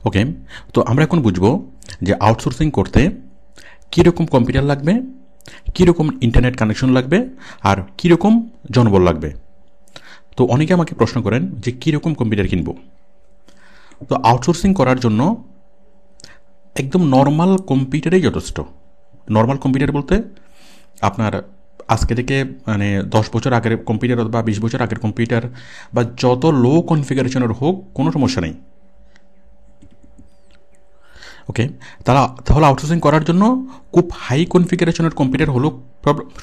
ওকে, তো আমরা এখন বুঝবো যে আউটসোর্সিং করতে কীরকম কম্পিউটার লাগবে, কীরকম ইন্টারনেট কানেকশন লাগবে, আর কীরকম জনবল লাগবে। তো অনেকে আমাকে প্রশ্ন করেন যে কীরকম কম্পিউটার কিনবো। তো আউটসোর্সিং করার জন্য একদম নর্মাল কম্পিউটারেই যথেষ্ট। নর্মাল কম্পিউটার বলতে আপনার আজকে থেকে 10 বছর আগের কম্পিউটার বা 20 বছর আগের কম্পিউটার বা যত লো কনফিগারেশনের হোক, কোনো সমস্যা নেই। ওকে, তাহলে আউটসোর্সিং করার জন্য খুব হাই কনফিগারেশনের কম্পিউটার হলেও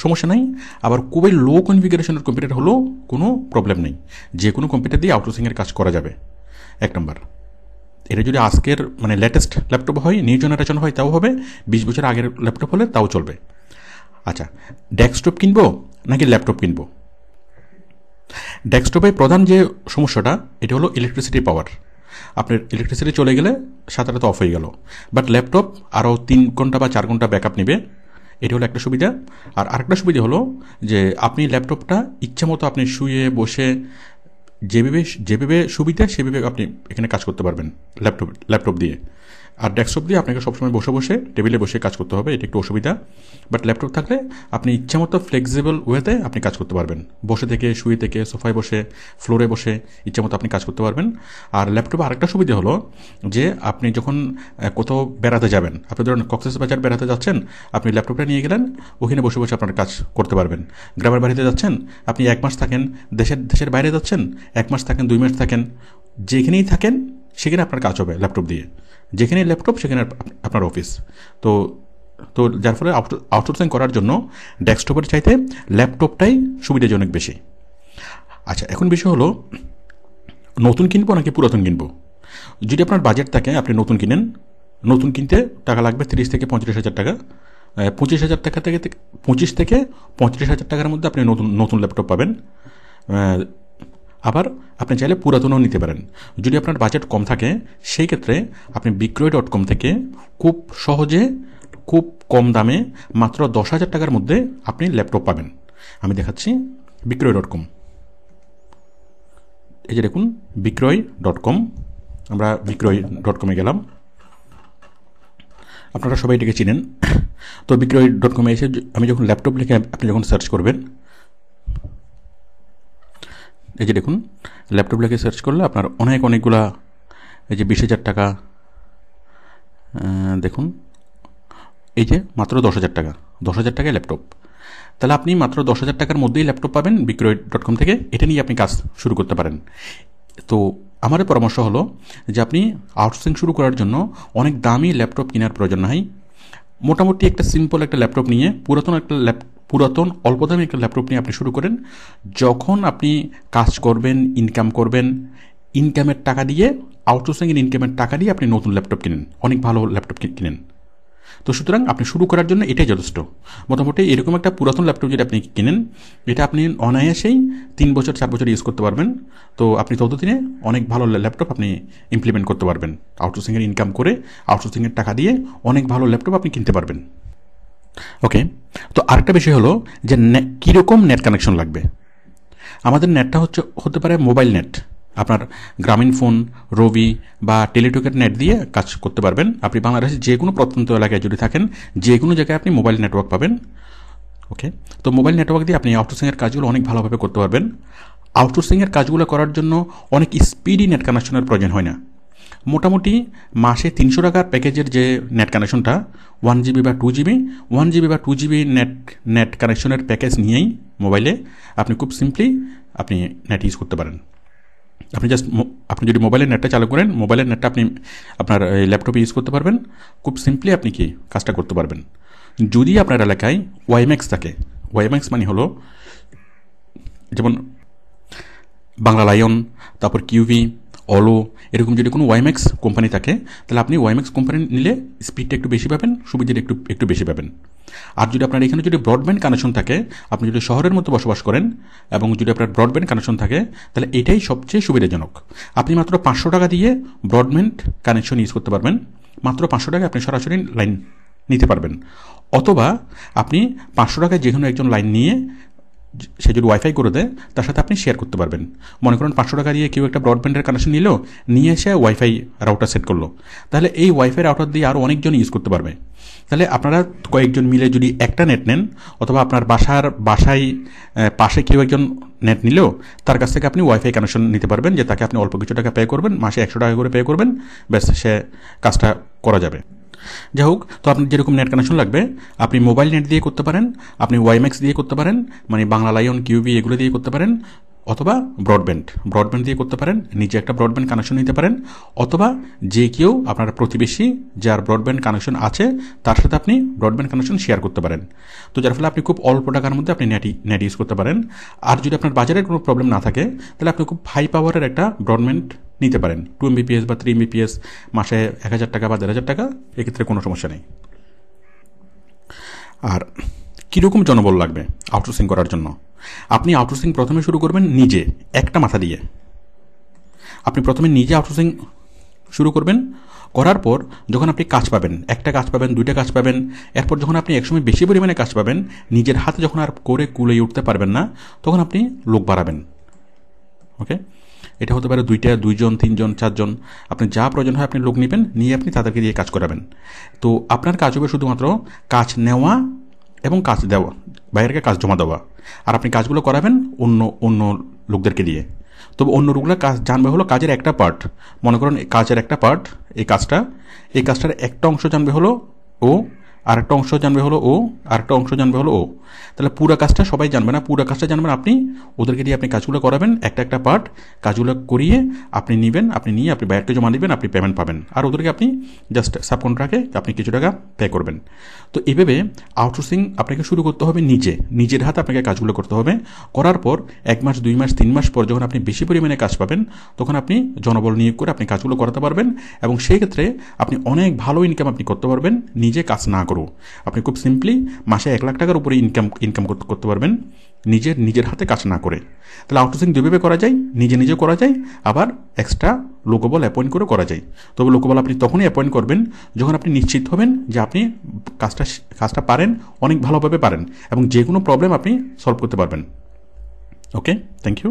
সমস্যা নেই, আবার খুবই লো কনফিগারেশনের কম্পিউটার হলেও কোনো প্রবলেম নেই। যে কোনো কম্পিউটার দিয়ে আউটসোর্সিংয়ের কাজ করা যাবে। 1 নম্বর, এটা যদি আজকের লেটেস্ট ল্যাপটপ হয়, নিউ জেনারেশন হয়, তাও হবে। 20 বছর আগের ল্যাপটপ হলে তাও চলবে। আচ্ছা, ডেস্কটপ কিনবো নাকি ল্যাপটপ কিনবো? ডেস্কটপে প্রধান যে সমস্যাটা, এটা হলো ইলেকট্রিসিটি পাওয়ার। আপনার ইলেকট্রিসিটি চলে গেলে সাথে অফ হয়ে গেল। বাট ল্যাপটপ আরও 3 ঘন্টা বা 4 ঘন্টা ব্যাকআপ নেবে, এটা হলো একটা সুবিধা। আর আরেকটা সুবিধা হলো যে আপনি ল্যাপটপটা ইচ্ছা মতো আপনি শুয়ে বসে যেভাবে সুবিধা সেভাবে আপনি এখানে কাজ করতে পারবেন ল্যাপটপ দিয়ে। আর ডেস্কটপ দিয়ে আপনাকে সবসময় বসে টেবিলে বসে কাজ করতে হবে, এটা একটু অসুবিধা। বাট ল্যাপটপ থাকলে আপনি ইচ্ছা মতো ফ্লেক্সিবল ওয়েতে আপনি কাজ করতে পারবেন। বসে থেকে, শুয়ে থেকে, সোফায় বসে, ফ্লোরে বসে ইচ্ছা মতো আপনি কাজ করতে পারবেন। আর ল্যাপটপে আরেকটা সুবিধা হলো যে আপনি যখন কোথাও বেড়াতে যাবেন, আপনি ধরুন কক্সবাজার বেড়াতে যাচ্ছেন, আপনি ল্যাপটপটা নিয়ে গেলেন, ওখানে বসে আপনার কাজ করতে পারবেন। গ্রামের বাড়িতে যাচ্ছেন, আপনি 1 মাস থাকেন, দেশের বাইরে যাচ্ছেন, 1 মাস থাকেন, 2 মাস থাকেন, যেখানেই থাকেন সেখানে আপনার কাজ হবে ল্যাপটপ দিয়ে। যেখানে ল্যাপটপ সেখানে আপনার অফিস। তো যার ফলে আউটসোর্সিং করার জন্য ডেস্কটপের চাইতে ল্যাপটপটাই সুবিধাজনক বেশি। আচ্ছা, এখন বিষয় হলো নতুন কিনবো নাকি পুরাতন কিনবো। যদি আপনার বাজেট থাকে, আপনি নতুন কিনেন। নতুন কিনতে টাকা লাগবে 30 থেকে 35 হাজার টাকা। 25 হাজার টাকা থেকে 25 থেকে 35 হাজার টাকার মধ্যে আপনি নতুন ল্যাপটপ পাবেন। আবার আপনি চাইলে পুরাতনও নিতে পারেন। যদি আপনার বাজেট কম থাকে, সেই ক্ষেত্রে আপনি বিক্রয়.com থেকে খুব সহজে, খুব কম দামে, মাত্র 10,000 টাকার মধ্যে আপনি ল্যাপটপ পাবেন। আমি দেখাচ্ছি বিক্রয়.com। এই যে দেখুন বিক্রয়.com। আমরা বিক্রয়.com-এ গেলাম। আপনারা সবাই এটাকে চিনেন। তো বিক্রয়.com-এ এসে আমি যখন ল্যাপটপ লিখে আপনি যখন সার্চ করবেন, এই যে দেখুন ল্যাপটপ লিখে সার্চ করলে আপনার অনেকগুলা, এই যে 20,000 টাকা, দেখুন এই যে মাত্র 10,000 টাকা, 10,000 টাকায় ল্যাপটপ। তাহলে আপনি মাত্র 10,000 টাকার মধ্যেই ল্যাপটপ পাবেন বিক্রয়.com থেকে। এটা নিয়ে আপনি কাজ শুরু করতে পারেন। তো আমার পরামর্শ হলো যে আপনি আউটসোর্সিং শুরু করার জন্য অনেক দামি ল্যাপটপ কেনার প্রয়োজন নাই। মোটামুটি একটা সিম্পল একটা ল্যাপটপ নিয়ে, পুরাতন অল্প দামি একটা ল্যাপটপ নিয়ে আপনি শুরু করেন। যখন আপনি কাজ করবেন, ইনকাম করবেন, ইনকামের টাকা দিয়ে, আউটসোর্সিংয়ের ইনকামের টাকা দিয়ে আপনি নতুন ল্যাপটপ কিনেন, অনেক ভালো ল্যাপটপ কিনেন। তো সুতরাং আপনি শুরু করার জন্য এটাই যথেষ্ট। মোটামুটি এরকম একটা পুরাতন ল্যাপটপ যদি আপনি কিনেন, এটা আপনি অনায়াসেই 3 বছর 4 বছর ইউজ করতে পারবেন। তো আপনি ততদিনে অনেক ভালো ল্যাপটপ আপনি ইমপ্লিমেন্ট করতে পারবেন। আউটসোর্সিংয়ের ইনকাম করে, আউটসোর্সিংয়ের টাকা দিয়ে অনেক ভালো ল্যাপটপ আপনি কিনতে পারবেন। ওকে, তো আরেকটা বিষয় হলো যে কীরকম নেট কানেকশন লাগবে। আমাদের নেটটা হতে পারে মোবাইল নেট। আপনার গ্রামীণ ফোন, রবি বা টেলিটকের নেট দিয়ে কাজ করতে পারবেন। আপনি বাংলাদেশের যে কোনো প্রত্যন্ত এলাকায় যদি থাকেন, যে কোনো জায়গায় আপনি মোবাইল নেটওয়ার্ক পাবেন। ওকে, তো মোবাইল নেটওয়ার্ক দিয়ে আপনি আউটসোর্সিংয়ের কাজগুলো অনেক ভালোভাবে করতে পারবেন। আউটসোর্সিংয়ের কাজগুলো করার জন্য অনেক স্পিডি নেট কানেকশনের প্রয়োজন হয় না। মোটামুটি মাসে 300 টাকার প্যাকেজের যে নেট কানেকশনটা, 1 GB বা 2 GB, 1 GB বা 2 GB নেট কানেকশনের প্যাকেজ নিয়েই মোবাইলে আপনি খুব সিম্পলি আপনি নেট ইউজ করতে পারেন। আপনি যদি মোবাইলের নেটটা চালু করেন, মোবাইলের নেটটা আপনি আপনার ল্যাপটপে ইউজ করতে পারবেন। খুব সিম্পলি আপনি কি কাজটা করতে পারবেন। যদি আপনার এলাকায় ওয়াইম্যাক্স থাকে, ওয়াইম্যাক্স মানে হলো যেমন বাংলা লায়ন, তারপর কিউভি, অলো, এরকম যদি কোনো ওয়াইম্যাক্স কোম্পানি থাকে, তাহলে আপনি ওয়াইম্যাক্স কোম্পানি নিলে স্পিডটা একটু বেশি পাবেন, সুবিধাটা একটু বেশি পাবেন। আর যদি আপনার এখানে যদি ব্রডব্যান্ড কানেকশন থাকে, আপনি যদি শহরের মতো বসবাস করেন এবং যদি আপনার ব্রডব্যান্ড কানেকশন থাকে, তাহলে এটাই সবচেয়ে সুবিধাজনক। আপনি মাত্র 500 টাকা দিয়ে ব্রডব্যান্ড কানেকশন ইউজ করতে পারবেন। মাত্র 500 টাকায় আপনি সরাসরি লাইন নিতে পারবেন। অথবা আপনি 500 টাকায় যে কোনো একজন লাইন নিয়ে সে যদি ওয়াইফাই করে দেয় তার সাথে আপনি শেয়ার করতে পারবেন। মনে করেন 500 টাকা দিয়ে কেউ একটা ব্রডব্যান্ডের কানেকশন নিল, নিয়ে এসে ওয়াইফাই রাউটার সেট করলো, তাহলে এই ওয়াইফাই রাউটার দিয়ে আরও অনেকজন ইউজ করতে পারবে। তাহলে আপনারা কয়েকজন মিলে যদি একটা নেট নেন, অথবা আপনার বাসায় পাশে কেউ একজন নেট নিলেও তার কাছ থেকে আপনি ওয়াইফাই কানেকশন নিতে পারবেন, যে তাকে আপনি অল্প কিছু টাকা পে করবেন, মাসে 100 টাকা করে পে করবেন, ব্যাস সে কাজটা করা যাবে। যাই হোক, তো আপনার যেরকম নেট কানেকশন লাগবে আপনি মোবাইল নেট দিয়ে করতে পারেন, আপনি ওয়াইম্যাক্স দিয়ে করতে পারেন, মানে বাংলা লায়ন, কিউবি এগুলো দিয়ে করতে পারেন, অথবা ব্রডব্যান্ড দিয়ে করতে পারেন, নিজে একটা ব্রডব্যান্ড কানেকশন নিতে পারেন, অথবা যে কেউ আপনার প্রতিবেশী যার ব্রডব্যান্ড কানেকশন আছে তার সাথে আপনি ব্রডব্যান্ড কানেকশন শেয়ার করতে পারেন। তো যার ফলে আপনি খুব অল্প টাকার মধ্যে আপনি নেট ইউজ করতে পারেন। আর যদি আপনার বাজারের কোনো প্রবলেম না থাকে তাহলে আপনি খুব হাই পাওয়ারের একটা ব্রডব্যান্ড নিতে পারেন, 2 Mbps বা 3 Mbps, মাসে 1000 টাকা বা 1500 টাকা, এক্ষেত্রে কোনো সমস্যা নেই। আর কীরকম জনবল লাগবে আউটসোর্সিং করার জন্য? আপনি আউটসোর্সিং প্রথমে শুরু করবেন নিজে, একটা মাথা দিয়ে। আপনি প্রথমে নিজে আউটসোর্সিং শুরু করবেন, করার পর যখন আপনি কাজ পাবেন, একটা কাজ পাবেন, 2টা কাজ পাবেন, এরপর যখন আপনি একসময় বেশি পরিমাণে কাজ পাবেন, নিজের হাতে যখন আর করে কুলিয়ে উঠতে পারবেন না, তখন আপনি লোক বাড়াবেন। ওকে, এটা হতে পারে 2জন, 3জন, 4জন, আপনি যা প্রয়োজন হয় আপনি লোক নেবেন, নিয়ে আপনি তাদেরকে দিয়ে কাজ করাবেন। তো আপনার কাজ হবে শুধুমাত্র কাজ নেওয়া এবং কাজ দেওয়া, বাইরেকে কাজ জমা দেওয়া, আর আপনি কাজগুলো করাবেন অন্য লোকদেরকে দিয়ে। তবে অন্য লোকগুলো কাজ জানবে হলো কাজের একটা পার্ট। মনে করুন কাজের একটা পার্ট, এই কাজটার একটা অংশ জানবে হলো ও, আরেকটা অংশ জানবে হলো ও, আরেকটা অংশ জানবে হলো ও। তাহলে পুরো কাজটা সবাই জানবে না, পুরো কাজটা জানবেন আপনি, ওদেরকে দিয়ে আপনি কাজগুলো করাবেন, একটা পার্ট কাজগুলো করিয়ে আপনি নিয়ে আপনি বাইরকে জমা দিবেন, আপনি পেমেন্ট পাবেন, আর ওদেরকে আপনি জাস্ট সাবকন্ট্রাক্টে আপনি কিছু টাকা পে করবেন। তো এভাবে আউটসোর্সিং আপনাকে শুরু করতে হবে নিজের হাতে আপনাকে কাজগুলো করতে হবে। করার পর 1 মাস, 2 মাস, 3 মাস পর যখন আপনি বেশি পরিমাণে কাজ পাবেন, তখন আপনি জনবল নিয়োগ করে আপনি কাজগুলো করাতে পারবেন, এবং সেই ক্ষেত্রে আপনি অনেক ভালো ইনকাম আপনি করতে পারবেন নিজে কাজ না করেও। আপনি খুব সিম্পলি মাসে 1 লাখ টাকার উপরে ইনকাম করতে পারবেন নিজের হাতে কাজ না করে। তাহলে আউটসোর্সিং দুইভাবে করা যায়, নিজে করা যায়, আবার এক্সট্রা লোকবল অ্যাপয়েন্ট করে করা যায়। তবে লোকবল আপনি তখনই অ্যাপয়েন্ট করবেন যখন আপনি নিশ্চিত হবেন যে আপনি কাজটা পারেন, অনেক ভালোভাবে পারেন, এবং যে কোনো প্রবলেম আপনি সলভ করতে পারবেন। ওকে, থ্যাংক ইউ।